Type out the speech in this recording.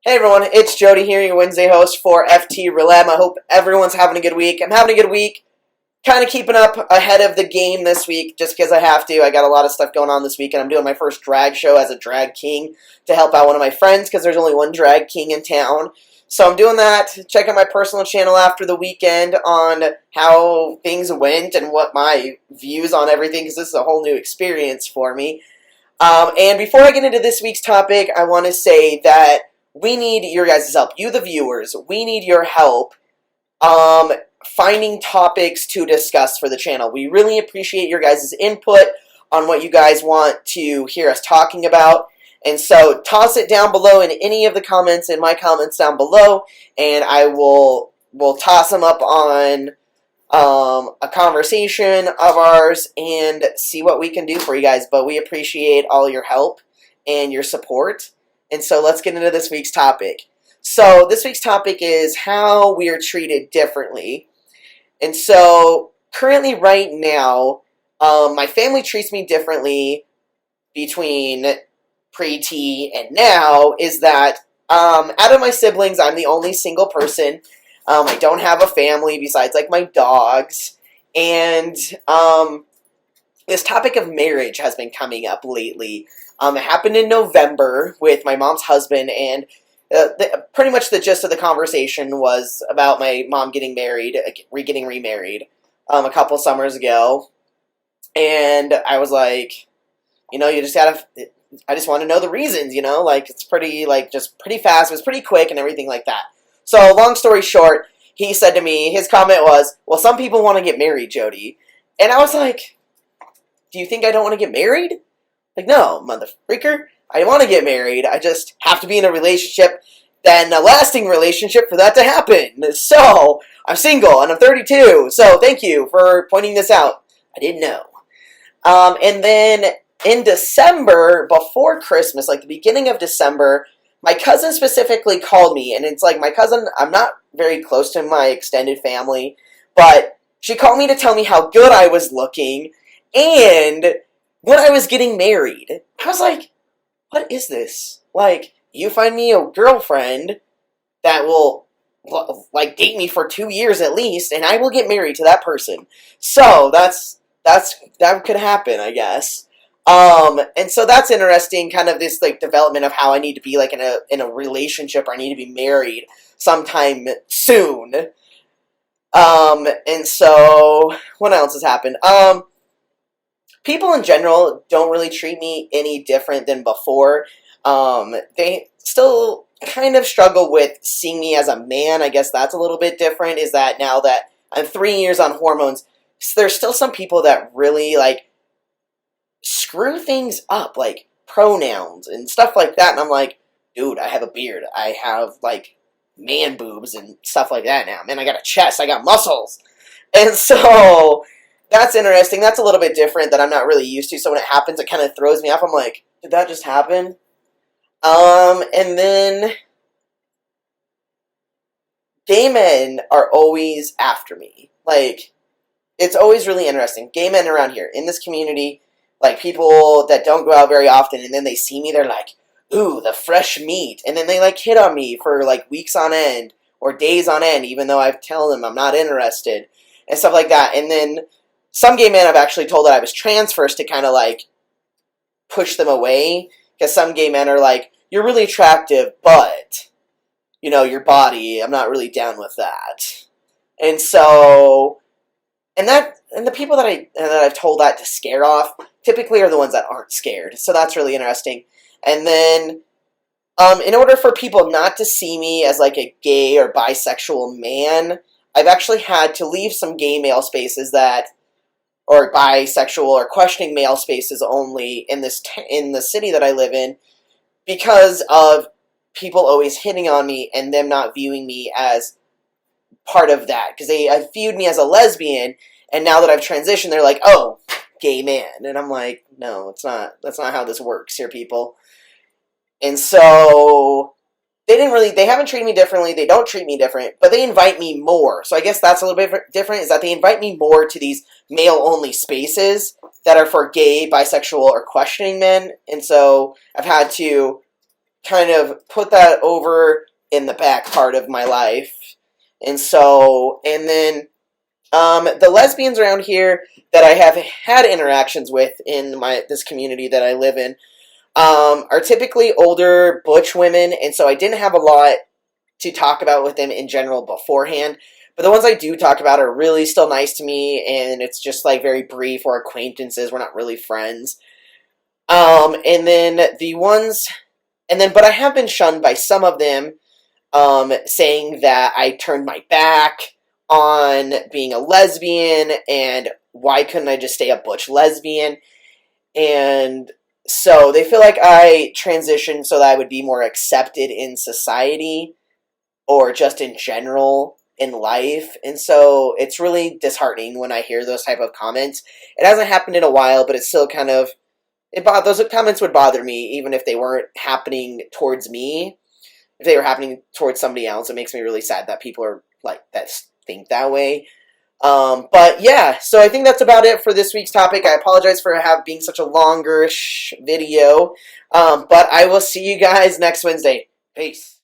Hey everyone, it's Jody here, your Wednesday host for FTRealM. I hope everyone's having a good week. I'm having a good week, kind of keeping up ahead of the game this week just because I have to. I got a lot of stuff going on this week, and I'm doing my first drag show as a drag king to help out one of my friends because there's only one drag king in town. So I'm doing that. Check out my personal channel after the weekend on how things went and what my views on everything, because this is a whole new experience for me. And before I get into this week's topic, I want to say that we need your guys' help. You, the viewers, we need your help finding topics to discuss for the channel. We really appreciate your guys' input on what you guys want to hear us talking about. And so toss it down below in any of the comments, in my comments down below, and I will toss them up on a conversation of ours and see what we can do for you guys. But we appreciate all your help and your support. And so let's get into this week's topic. So this week's topic is how we are treated differently. And so currently right now, my family treats me differently between pre-T and now is that out of my siblings, I'm the only single person. I don't have a family besides like my dogs. And this topic of marriage has been coming up lately. It happened in November with my mom's husband, and pretty much the gist of the conversation was about my mom getting married, getting remarried, a couple summers ago. And I was like, you just gotta, I just want to know the reasons, like it's pretty, just pretty fast, it was pretty quick and everything like that. So long story short, he said to me, his comment was, well, some people want to get married, Jody. And I was like, do you think I don't want to get married? Like, no, mother freaker, I want to get married. I just have to be in a relationship, then a lasting relationship for that to happen. So, I'm single, and I'm 32, so thank you for pointing this out. I didn't know. And then in December, before Christmas, like the beginning of December, my cousin specifically called me, and it's like my cousin, I'm not very close to my extended family, but she called me to tell me how good I was looking, and when I was getting married. I was like, what is this? Like, you find me a girlfriend that will, like, date me for 2 years at least, and I will get married to that person. So, that could happen, I guess. And so that's interesting, kind of this, like, development of how I need to be, like, in a relationship, or I need to be married sometime soon. And so, what else has happened? People in general don't really treat me any different than before. They still kind of struggle with seeing me as a man. I guess that's a little bit different, is that now that I'm 3 years on hormones, there's still some people that really, like, screw things up, like pronouns and stuff like that. And I'm like, dude, I have a beard. I have, like, man boobs and stuff like that now. Man, I got a chest. I got muscles. And so that's interesting. That's a little bit different that I'm not really used to. So when it happens, it kind of throws me off. I'm like, did that just happen? And then gay men are always after me. Like, it's always really interesting. Gay men around here in this community, like people that don't go out very often, and then they see me, they're like, ooh, the fresh meat. And then they, like, hit on me for, like, weeks on end or days on end, even though I've told them I'm not interested and stuff like that. And then some gay men I've actually told that I was trans first to kind of, like, push them away. Because some gay men are like, you're really attractive, but, your body, I'm not really down with that. And so, and the people that I've told that to scare off typically are the ones that aren't scared. So that's really interesting. And then, in order for people not to see me as, like, a gay or bisexual man, I've actually had to leave some gay male spaces or bisexual or questioning male spaces only in the city that I live in, because of people always hitting on me and them not viewing me as part of that, because they viewed me as a lesbian, and now that I've transitioned, they're like, oh, gay man. And I'm like, no, it's not. That's not how this works here, people. And so they haven't treated me differently, they don't treat me different, but they invite me more. So I guess that's a little bit different, is that they invite me more to these male-only spaces that are for gay, bisexual, or questioning men. And so I've had to kind of put that over in the back part of my life. And so, and then the lesbians around here that I have had interactions with in this community that I live in are typically older butch women, and so I didn't have a lot to talk about with them in general beforehand. But the ones I do talk about are really still nice to me, and it's just like very brief or acquaintances. We're not really friends. And then the ones, and then, but I have been shunned by some of them, saying that I turned my back on being a lesbian, and why couldn't I just stay a butch lesbian? And so they feel like I transitioned so that I would be more accepted in society, or just in general in life. And so it's really disheartening when I hear those type of comments. It hasn't happened in a while, but it's still kind of, those comments would bother me even if they weren't happening towards me. If they were happening towards somebody else, it makes me really sad that people are like that think that way. But yeah, so I think that's about it for this week's topic. I apologize for being such a longer video, but I will see you guys next Wednesday. Peace.